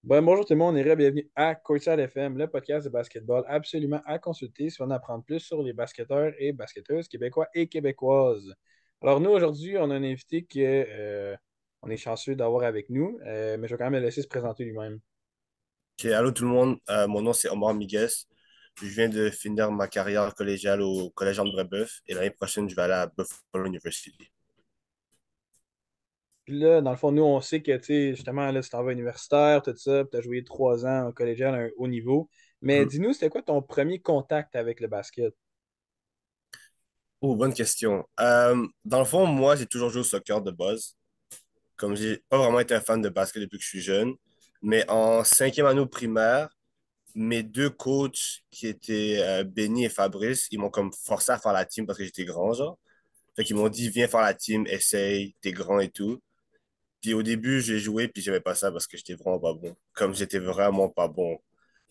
Bonjour tout le monde, on est bienvenue à Courtside FM, le podcast de basketball absolument à consulter si on veut en apprendre plus sur les basketteurs et basketteuses québécois et québécoises. Alors nous, aujourd'hui, on a un invité que on est chanceux d'avoir avec nous, mais je vais quand même le laisser se présenter lui-même. Ok, allô tout le monde. Mon nom c'est Omar Miguel. Je viens de finir ma carrière collégiale au Collège André-Beuve et l'année prochaine, je vais aller à Buffalo University. Puis là, dans le fond, nous, on sait que, tu sais, justement, là, tu t'en vas universitaire, tout ça, tu as joué 3 ans au collégial à un haut niveau. Mais Mhm. dis-nous, c'était quoi ton premier contact avec le basket? Oh, bonne question. Dans le fond, moi, j'ai toujours joué au soccer de base. Comme j'ai pas vraiment été un fan de basket depuis que je suis jeune. Mais en cinquième année au primaire, mes deux coachs qui étaient Benny et Fabrice, ils m'ont comme forcé à faire la team parce que j'étais grand, genre. Fait qu'ils m'ont dit, viens faire la team, essaye, t'es grand et tout. Puis au début, j'ai joué, puis j'aimais pas ça parce que j'étais vraiment pas bon. Comme j'étais vraiment pas bon.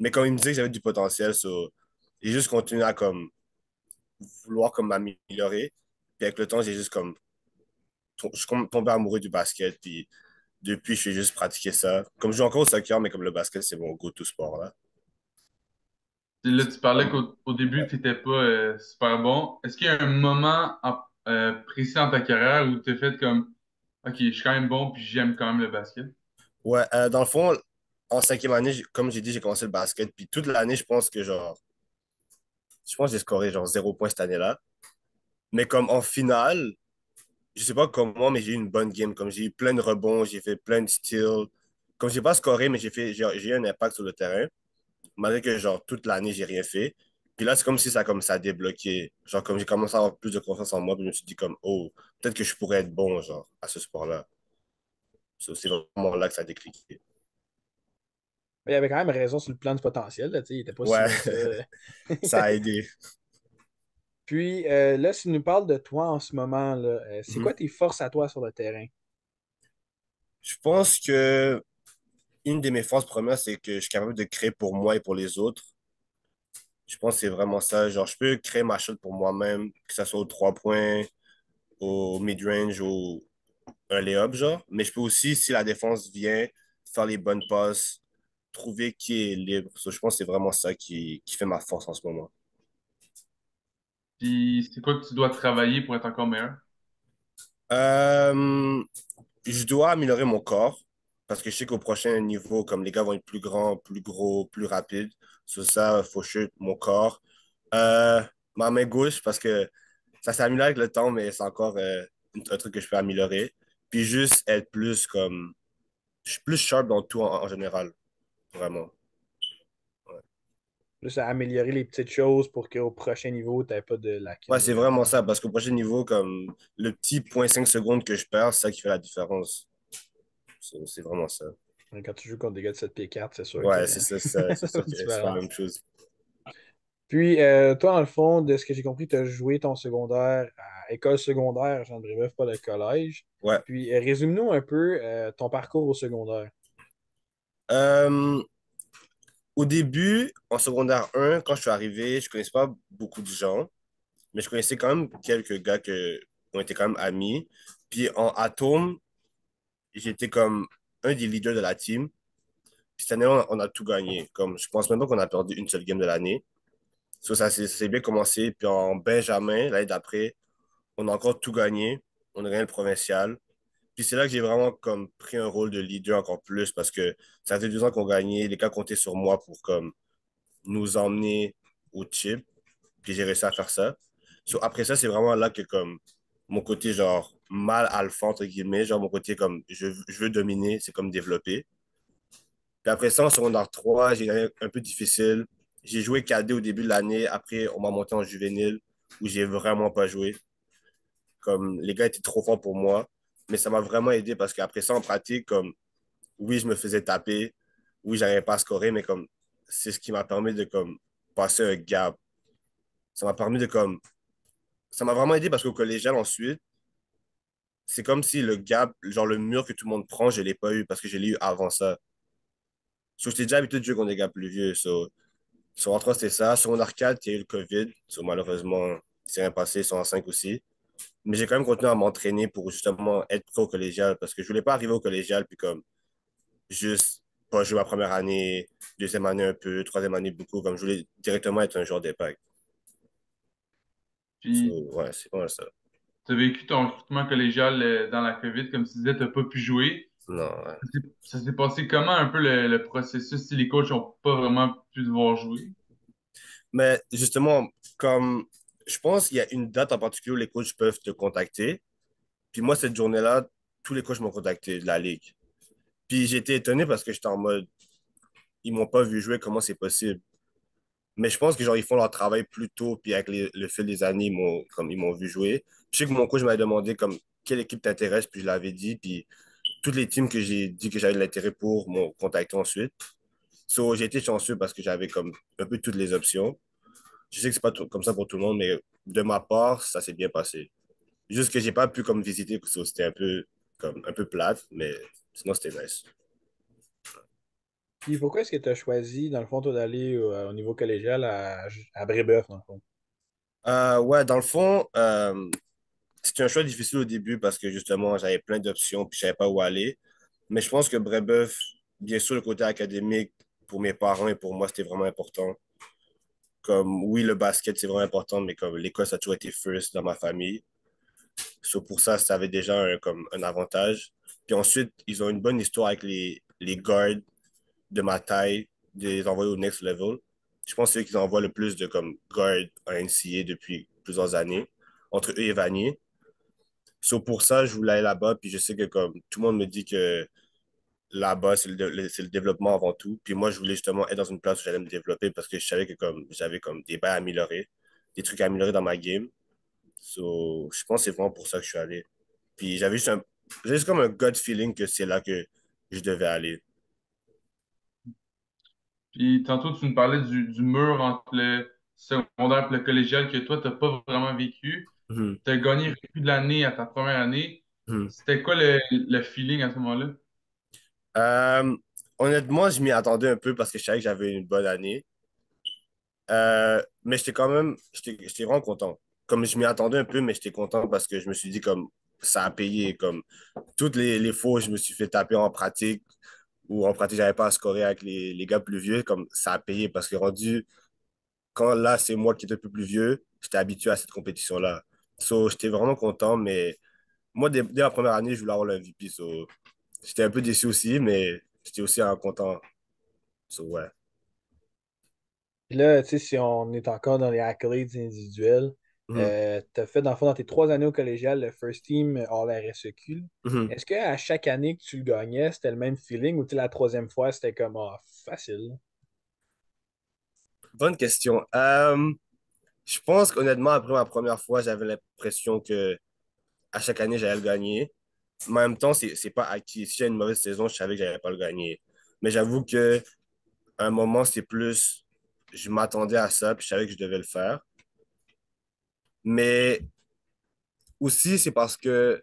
Mais comme il me disait que j'avais du potentiel, j'ai juste continué à comme vouloir comme m'améliorer. Puis avec le temps, j'ai juste comme je suis comme tombé amoureux du basket. Puis depuis, je fais juste pratiquer ça. Comme je joue encore au soccer, mais comme le basket, c'est mon go-to sport là. Là, tu parlais Comme, qu'au début, ouais. tu n'étais pas super bon. Est-ce qu'il y a un moment précis dans ta carrière où tu as fait comme OK, je suis quand même bon puis j'aime quand même le basket? Ouais, dans le fond, en cinquième année, comme j'ai dit, j'ai commencé le basket. Puis toute l'année, je pense que j'ai scoré genre 0 points cette année-là. Mais comme en finale, je sais pas comment, mais j'ai eu une bonne game. Comme j'ai eu plein de rebonds, j'ai fait plein de steals. Comme j'ai pas scoré, mais j'ai eu un impact sur le terrain. Malgré que genre toute l'année, j'ai rien fait. Puis là, c'est comme si ça a débloqué. Genre comme j'ai commencé à avoir plus de confiance en moi, puis je me suis dit comme oh, peut-être que je pourrais être bon genre à ce sport-là. C'est vraiment là que ça a décliqué. Il y avait quand même raison sur le plan du potentiel, là, tu sais, il était pas si Ouais, loin que ça. ça a aidé. Puis là, si tu nous parles de toi en ce moment, là, c'est Mhm. quoi tes forces à toi sur le terrain? Je pense que une de mes forces premières, c'est que je suis capable de créer pour moi et pour les autres. Je pense que c'est vraiment ça. Genre, je peux créer ma shot pour moi-même, que ce soit aux 3 points, au mid-range, ou un lay-up, genre. Mais je peux aussi, si la défense vient, faire les bonnes passes, trouver qui est libre. So, je pense que c'est vraiment ça qui fait ma force en ce moment. Puis c'est quoi que tu dois travailler pour être encore meilleur? Euh, je dois améliorer mon corps parce que je sais qu'au prochain niveau, comme les gars vont être plus grands, plus gros, plus rapides, sur ça, il faut shoot mon corps. Euh, ma main gauche, parce que ça s'améliore avec le temps, mais c'est encore un truc que je peux améliorer. Puis juste être plus comme. Je suis plus sharp dans tout en général, vraiment. Ouais. Juste à améliorer les petites choses pour qu'au prochain niveau, tu n'aies pas de Ouais, lacunes c'est vraiment. vraiment ça, parce qu'au prochain niveau, comme le petit 0,5 secondes que je perds, c'est ça qui fait la différence. C'est vraiment ça. Quand tu joues contre des gars de 7 pieds 4, c'est sûr qu'il Ouais, y a c'est sûr une que c'est pas la différence. même chose. Puis, toi, dans le fond, de ce que j'ai compris, tu as joué ton secondaire à école secondaire, Jean de Brébeuf, pas le collège. Ouais. Puis, résume-nous un peu ton parcours au secondaire. Euh, Au début, en secondaire 1 quand je suis arrivé, je connaissais pas beaucoup de gens, mais je connaissais quand même quelques gars qui ont été quand même amis. Puis en Atome, j'étais comme un des leaders de la team. Puis cette année, on a tout gagné. Comme, je pense même pas qu'on a perdu une seule game de l'année. So, ça s'est bien commencé. Puis en Benjamin, l'année d'après, on a encore tout gagné. On a gagné le provincial. Puis c'est là que j'ai vraiment comme pris un rôle de leader encore plus parce que ça fait 2 ans qu'on gagnait. Les gars comptaient sur moi pour comme nous emmener au chip. Puis j'ai réussi à faire ça. So, après ça, c'est vraiment là que comme mon côté genre mal alpha, entre guillemets, genre mon côté comme je veux dominer, c'est comme développer. Puis après ça, en secondaire 3 j'ai une année un peu difficile. J'ai joué cadet au début de l'année. Après, on m'a monté en juvénile où j'ai vraiment pas joué. Comme les gars étaient trop forts pour moi. Mais ça m'a vraiment aidé parce qu'après ça, en pratique, comme oui, je me faisais taper. Oui, j'arrivais pas à scorer, mais comme c'est ce qui m'a permis de comme passer un gap. Ça m'a permis de comme ça m'a vraiment aidé parce qu'au collégial ensuite, c'est comme si le gap, genre le mur que tout le monde prend, je l'ai pas eu parce que je l'ai eu avant ça. So, j'étais déjà habitué de jouer contre des gars plus vieux. Sur en 3, c'était ça. Sur en arcade, il y a eu le COVID. So, malheureusement, c'est rien passé. Sur en 5 aussi. Mais j'ai quand même continué à m'entraîner pour justement être prêt au collégial parce que je voulais pas arriver au collégial puis comme juste. pas jouer ma première année, deuxième année un peu, troisième année beaucoup, comme je voulais directement être un joueur d'impact. So, Puis, ouais, c'est pas ça. tu as vécu ton recrutement collégial dans la COVID, comme tu disais, tu n'as pas pu jouer. Non, ouais. Ça s'est passé comment un peu le processus si les coachs n'ont pas vraiment pu devoir jouer? Mais justement, comme je pense qu'il y a une date en particulier où les coachs peuvent te contacter. Puis moi, cette journée-là, tous les coachs m'ont contacté de la ligue. Puis j'étais étonné parce que j'étais en mode, ils m'ont pas vu jouer, comment c'est possible? Mais je pense que genre, ils font leur travail plus tôt, puis avec le fil des années, ils m'ont vu jouer. Je sais que mon coach m'avait demandé comme quelle équipe t'intéresse, puis je l'avais dit, puis toutes les teams que j'ai dit que j'avais de l'intérêt pour m'ont contacté ensuite. So, j'ai été chanceux parce que j'avais comme un peu toutes les options. Je sais que c'est pas comme ça pour tout le monde, mais de ma part, ça s'est bien passé. Juste que j'ai pas pu comme visiter, so, c'était un peu comme un peu plate, mais sinon c'était nice. Puis pourquoi est-ce que tu as choisi, dans le fond, toi, d'aller au niveau collégial à Brébeuf, dans le fond? Ouais, dans le fond, c'était un choix difficile au début parce que justement, j'avais plein d'options puis je savais pas où aller. Mais je pense que Brébeuf, bien sûr, le côté académique, pour mes parents et pour moi, c'était vraiment important. Comme, oui, le basket, c'est vraiment important, mais comme l'école, ça a toujours été first dans ma famille. So, pour ça, ça avait déjà comme un avantage. Puis ensuite, ils ont une bonne histoire avec les guards de ma taille, de les envoyer au next level. Je pense que c'est eux qui envoient le plus de comme guard à NCA depuis plusieurs années, entre eux et Vanier. So, pour ça, je voulais aller là-bas, puis je sais que comme tout le monde me dit que là-bas, c'est le développement avant tout. Puis moi, je voulais justement être dans une place où j'allais me développer parce que je savais que comme j'avais comme des bails à améliorer, des trucs à améliorer dans ma game. So, je pense que c'est vraiment pour ça que je suis allé. Puis j'avais juste comme un gut feeling que c'est là que je devais aller. Puis tantôt, tu nous parlais du mur entre le secondaire et le collégial que toi, tu n'as pas vraiment vécu. Mhm. Tu as gagné recrue de l'année à ta première année. Mhm. C'était quoi le feeling à ce moment-là? Euh, Honnêtement, je m'y attendais un peu parce que je savais que j'avais une bonne année. Mais j'étais vraiment content. Comme je m'y attendais un peu, mais j'étais content parce que je me suis dit comme ça a payé. Comme toutes les fois où je me suis fait taper en pratique ou en pratique, j'avais pas à scorer avec les gars plus vieux, comme ça a payé parce que rendu, quand là, c'est moi qui étais un peu plus vieux, j'étais habitué à cette compétition-là. So, j'étais vraiment content, mais moi, dès la première année, je voulais avoir le MVP. So, j'étais un peu déçu aussi, mais j'étais aussi content. So, ouais. Puis là, tu sais, si on est encore dans les accolades individuels, Mhm. tu as fait, dans le fond, dans tes 3 années au collégial, le First Team All RSEQ. Mhm. Est-ce qu'à chaque année que tu le gagnais, c'était le même feeling ou tu sais, la troisième fois, c'était comme facile? Bonne question. Je pense qu'honnêtement, après ma première fois, j'avais l'impression que à chaque année, j'allais le gagner. Mais en même temps, c'est pas acquis. Si j'ai une mauvaise saison, je savais que j'allais pas le gagner. Mais j'avoue que à un moment, c'est plus, je m'attendais à ça, puis je savais que je devais le faire. Mais aussi, c'est parce que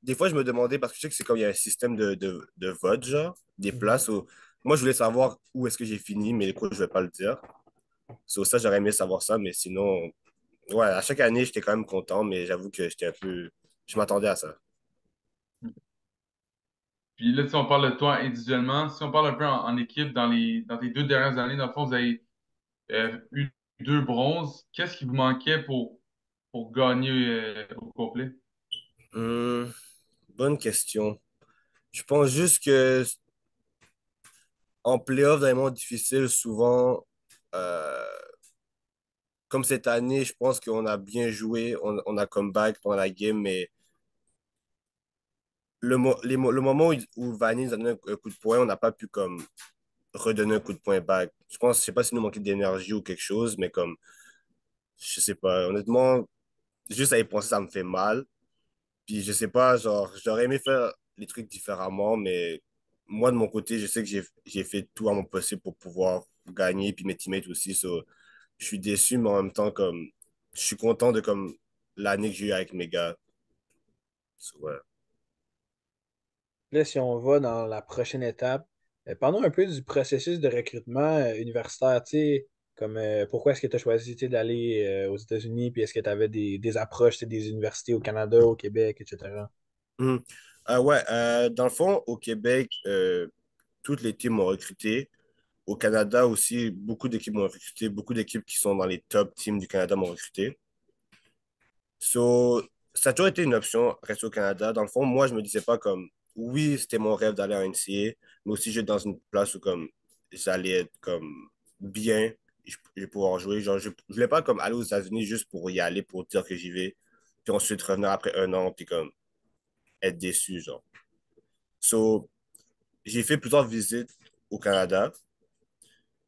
des fois, je me demandais, parce que je sais que c'est comme il y a un système de vote, genre, des Mhm. places où moi, je voulais savoir où est-ce que j'ai fini, mais les coachs, je vais pas le dire. Sur ça, j'aurais aimé savoir ça, mais sinon, ouais, à chaque année, j'étais quand même content, mais j'avoue que j'étais un peu. Je m'attendais à ça. Puis là, si on parle de toi individuellement, si on parle un peu en équipe dans tes 2 dernières années, dans le fond, vous avez eu 2 bronzes. Qu'est-ce qui vous manquait pour gagner au complet? Hum, Bonne question. Je pense juste que en playoff, dans les moments difficiles, souvent, euh, comme cette année, je pense qu'on a bien joué, on a comeback pendant la game, mais le moment où Vanny nous a donné un coup de poing, on n'a pas pu comme redonner un coup de poing back. Je sais pas s'il nous manquait d'énergie ou quelque chose, mais comme, je sais pas, honnêtement, juste à y penser, ça me fait mal. Puis je sais pas, genre, j'aurais aimé faire les trucs différemment, mais moi, de mon côté, je sais que j'ai fait tout à mon possible pour pouvoir gagner, puis mes teammates aussi. So, je suis déçu, mais en même temps, comme, je suis content de comme l'année que j'ai eue avec mes gars. So, ouais. Là, si on va dans la prochaine étape, parlons un peu du processus de recrutement universitaire, tu sais, comme pourquoi est-ce que tu as choisi tu sais, d'aller aux États-Unis, puis est-ce que tu avais des approches tu sais, des universités au Canada, au Québec, etc. Mhm. Ouais, dans le fond, au Québec, toutes les teams m'ont recruté. Au Canada aussi, beaucoup d'équipes m'ont recruté. Beaucoup d'équipes qui sont dans les top teams du Canada m'ont recruté. So, ça a toujours été une option, rester au Canada. Dans le fond, moi, je me disais pas comme, oui, c'était mon rêve d'aller à NCA, mais aussi j'étais dans une place où comme j'allais être comme bien, je vais pouvoir jouer. Genre, je voulais pas comme aller aux États-Unis juste pour y aller, pour dire que j'y vais, puis ensuite revenir après un an, puis comme être déçu, genre. So, j'ai fait plusieurs visites au Canada.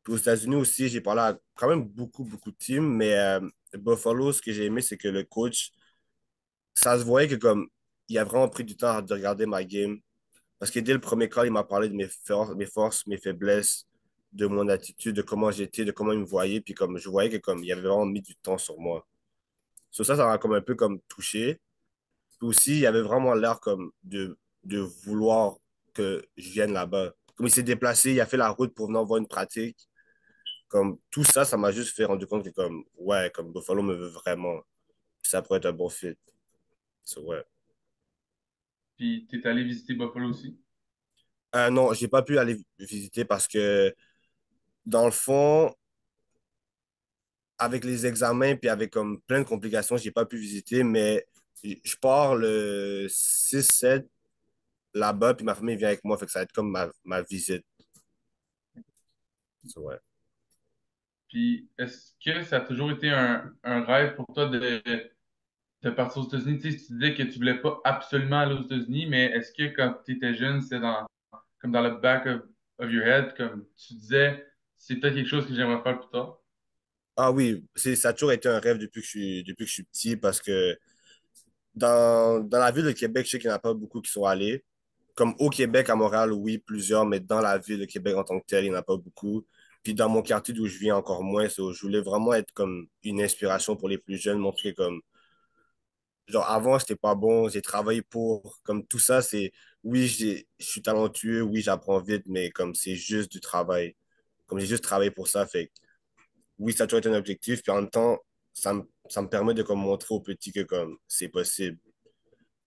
Puis aux États-Unis aussi, j'ai parlé à quand même beaucoup de teams, mais Buffalo, ce que j'ai aimé, c'est que le coach, ça se voyait que comme il a vraiment pris du temps de regarder ma game. Parce que dès le premier call, il m'a parlé de mes forces, mes faiblesses, de mon attitude, de comment j'étais, de comment il me voyait. Puis comme je voyais que comme il avait vraiment mis du temps sur moi. Sur ça, ça m'a comme un peu comme touché. Puis aussi, il avait vraiment l'air comme de vouloir que je vienne là-bas. Comme il s'est déplacé, il a fait la route pour venir voir une pratique. Comme tout ça, ça m'a juste fait rendre compte que comme, ouais, comme Buffalo me veut vraiment. Puis ça pourrait être un bon fit. So, ouais. Puis t'es allé visiter Buffalo aussi. Non, j'ai pas pu aller visiter parce que, dans le fond, avec les examens puis avec comme plein de complications, j'ai pas pu visiter, mais je pars le 6-7 là-bas, puis ma famille vient avec moi, fait que ça va être comme ma visite. So, ouais. Puis est-ce que ça a toujours été un rêve pour toi de partir aux États-Unis? Tu sais, tu disais que tu voulais pas absolument aller aux États-Unis, mais est-ce que quand tu étais jeune, c'est comme dans le back of your head, comme tu disais, c'est peut-être quelque chose que j'aimerais faire plus tard? Ah oui, ça a toujours été un rêve depuis que je suis petit parce que dans la ville de Québec, je sais qu'il n'y en a pas beaucoup qui sont allés. Comme au Québec, à Montréal, oui, plusieurs, mais dans la ville de Québec en tant que telle, il n'y en a pas beaucoup. Puis dans mon quartier d'où je vis encore moins, je voulais vraiment être comme une inspiration pour les plus jeunes, montrer comme, genre avant, j'étais pas bon, j'ai travaillé pour, comme tout ça, oui, je suis talentueux, oui, j'apprends vite, mais comme c'est juste du travail. Comme j'ai juste travaillé pour ça, fait que oui, ça a toujours été un objectif, puis en même temps, ça me permet de comme montrer aux petits que comme c'est possible.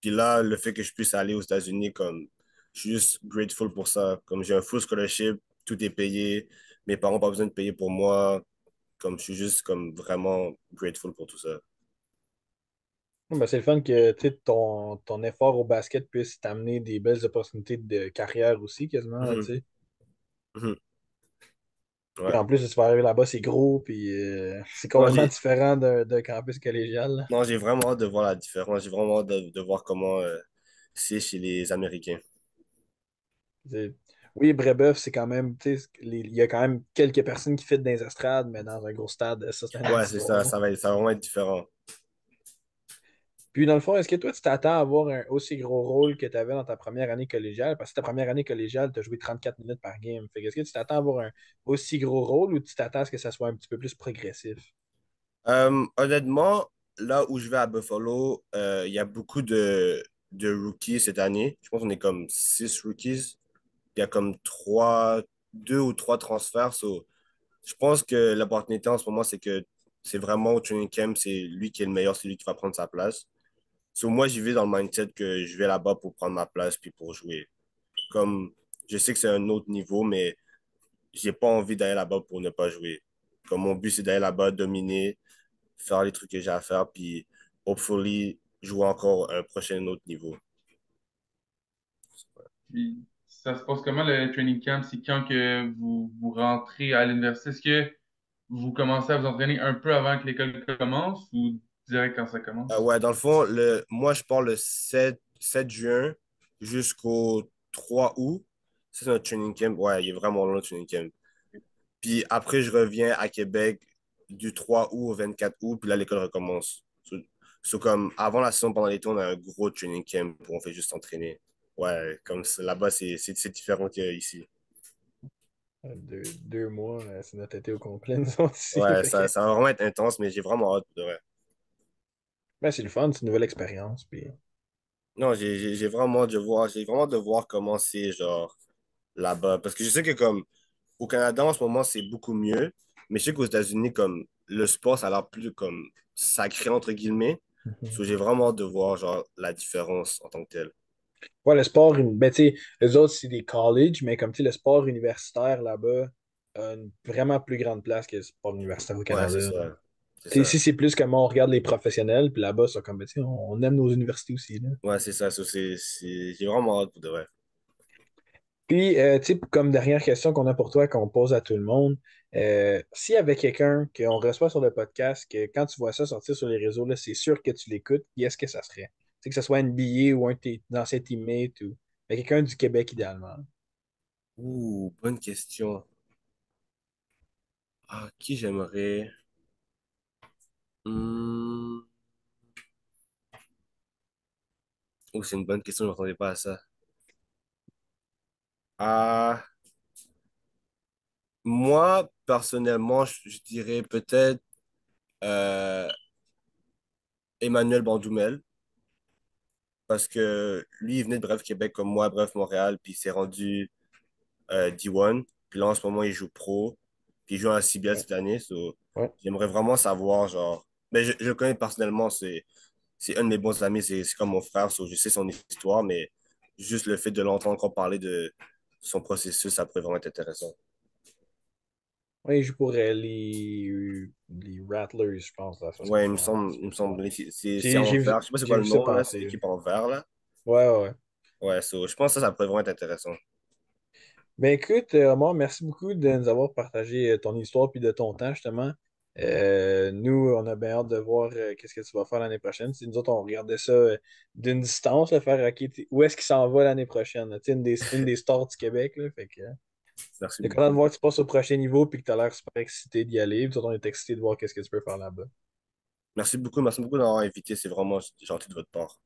Puis là, le fait que je puisse aller aux États-Unis, comme, je suis juste grateful pour ça. Comme j'ai un full scholarship, tout est payé. Mes parents n'ont pas besoin de payer pour moi. Comme je suis juste comme vraiment grateful pour tout ça. Ben, c'est le fun que tu sais, ton effort au basket puisse t'amener des belles opportunités de carrière aussi, quasiment, là, tu Mhm, sais. mhm. Puis Ouais. en plus, tu vas arriver là-bas, c'est gros, puis c'est Non, complètement différent d'un campus collégial, là. non, j'ai vraiment hâte de voir la différence. J'ai vraiment hâte de voir comment c'est chez les Américains. C'est- Oui, Brébeuf, c'est quand même, tu sais, il y a quand même quelques personnes qui fit dans les estrades, mais dans un gros stade, ça, c'est une autre Ouais, c'est ça. histoire. Ça va vraiment être différent. Puis dans le fond, est-ce que toi, tu t'attends à avoir un aussi gros rôle que tu avais dans ta première année collégiale? Parce que ta première année collégiale, tu as joué 34 minutes par game. Fait que est-ce que tu t'attends à avoir un aussi gros rôle ou tu t'attends à ce que ça soit un petit peu plus progressif? Honnêtement, là où je vais à Buffalo, il y a beaucoup de rookies cette année. Je pense qu'on est comme 6 rookies. Il y a comme 2 ou 3 transferts. So, je pense que l'opportunité en ce moment, c'est que c'est vraiment au training camp, c'est lui qui est le meilleur, c'est lui qui va prendre sa place. So, moi, j'y vais dans le mindset que je vais là-bas pour prendre ma place puis pour jouer. Comme je sais que c'est un autre niveau, mais j'ai pas envie d'aller là-bas pour ne pas jouer. Comme mon but, c'est d'aller là-bas, dominer, faire les trucs que j'ai à faire, puis hopefully jouer encore un prochain autre niveau. Puis ça se passe comment le training camp? C'est quand que vous rentrez à l'université? Est-ce que vous commencez à vous entraîner un peu avant que l'école commence ou direct quand ça commence? Ouais, dans le fond, moi, je pars le 7 juin jusqu'au 3 août. C'est notre training camp. Ouais, il est vraiment long, le training camp. Puis après, je reviens à Québec du 3 août au 24 août, puis là, l'école recommence. Comme avant la saison, pendant l'été, on a un gros training camp où on fait juste s'entraîner. Ouais, comme là-bas, c'est différent qu'ici. 2 mois, c'est notre été au complet, nous autres ici. Ouais, Fait que, ça va vraiment être intense, mais j'ai vraiment hâte. Ouais. ben, c'est le fun, c'est une nouvelle expérience. Puis, Non, j'ai vraiment hâte de voir comment c'est, genre, là-bas. Parce que je sais que, comme, au Canada, en ce moment, c'est beaucoup mieux. Mais je sais qu'aux États-Unis, comme, le sport, ça a l'air plus, comme, sacré, entre guillemets. mhm. So, j'ai vraiment hâte de voir, genre, la différence en tant que telle. Ouais, le sport, ben, tu sais, les autres, c'est des colleges, mais comme tu sais, le sport universitaire là-bas a une vraiment plus grande place que le sport universitaire au Ouais, Canada. c'est ça. C'est Tu sais, ça. ici, c'est plus comme on regarde les professionnels, puis là-bas, c'est comme, ben, tu sais, on aime nos universités aussi, là. Ouais, c'est ça. J'ai vraiment hâte pour de vrai. Puis, tu sais, comme dernière question qu'on a pour toi, qu'on pose à tout le monde, s'il y avait quelqu'un qu'on reçoit sur le podcast, que quand tu vois ça sortir sur les réseaux, là, c'est sûr que tu l'écoutes, qui est-ce que ça serait? Tu sais, que ce soit NBA ou un de tes anciens teammates ou mais quelqu'un du Québec idéalement. Ouh, bonne question. Ah, qui j'aimerais? Hmm. Oh, c'est une bonne question, je ne m'attendais pas à ça. Ah, moi, personnellement, je dirais peut-être euh, Emmanuel Bandoumel, parce que lui, il venait de Bref Québec comme moi, Bref Montréal, puis il s'est rendu D1. Puis là, en ce moment, il joue pro, puis il joue à CBL Ouais, cette année. So, ouais. j'aimerais vraiment savoir, genre, mais je le connais personnellement, c'est un de mes bons amis, c'est comme mon frère, so, je sais son histoire, mais juste le fait de l'entendre encore parler de son processus, ça pourrait vraiment être intéressant. Ouais, il joue pour les Rattlers, je pense, là, parce que Ouais, il me ouais. semble, c'est en J'ai vert. Je sais pas c'est j'ai quoi vu le ça nom, là, c'est passer. l'équipe en vert, là. Ouais, ouais. Ouais. Ouais, so, je pense que ça pourrait vraiment être intéressant. Ben écoute, Omar, merci beaucoup de nous avoir partagé ton histoire puis de ton temps, justement. Nous, on a bien hâte de voir qu'est-ce que tu vas faire l'année prochaine. Si nous autres, on regardait ça d'une distance, là, faire OK, où est-ce qu'il s'en va l'année prochaine? Là? Tu sais, une des stars du Québec, là, fait que Merci t'es content de beaucoup. voir que tu passes au prochain niveau puis que tu as l'air super excité d'y aller. Puis nous autres, on est excité de voir qu'est-ce que tu peux faire là-bas. Merci beaucoup d'avoir invité, c'est vraiment gentil de votre part.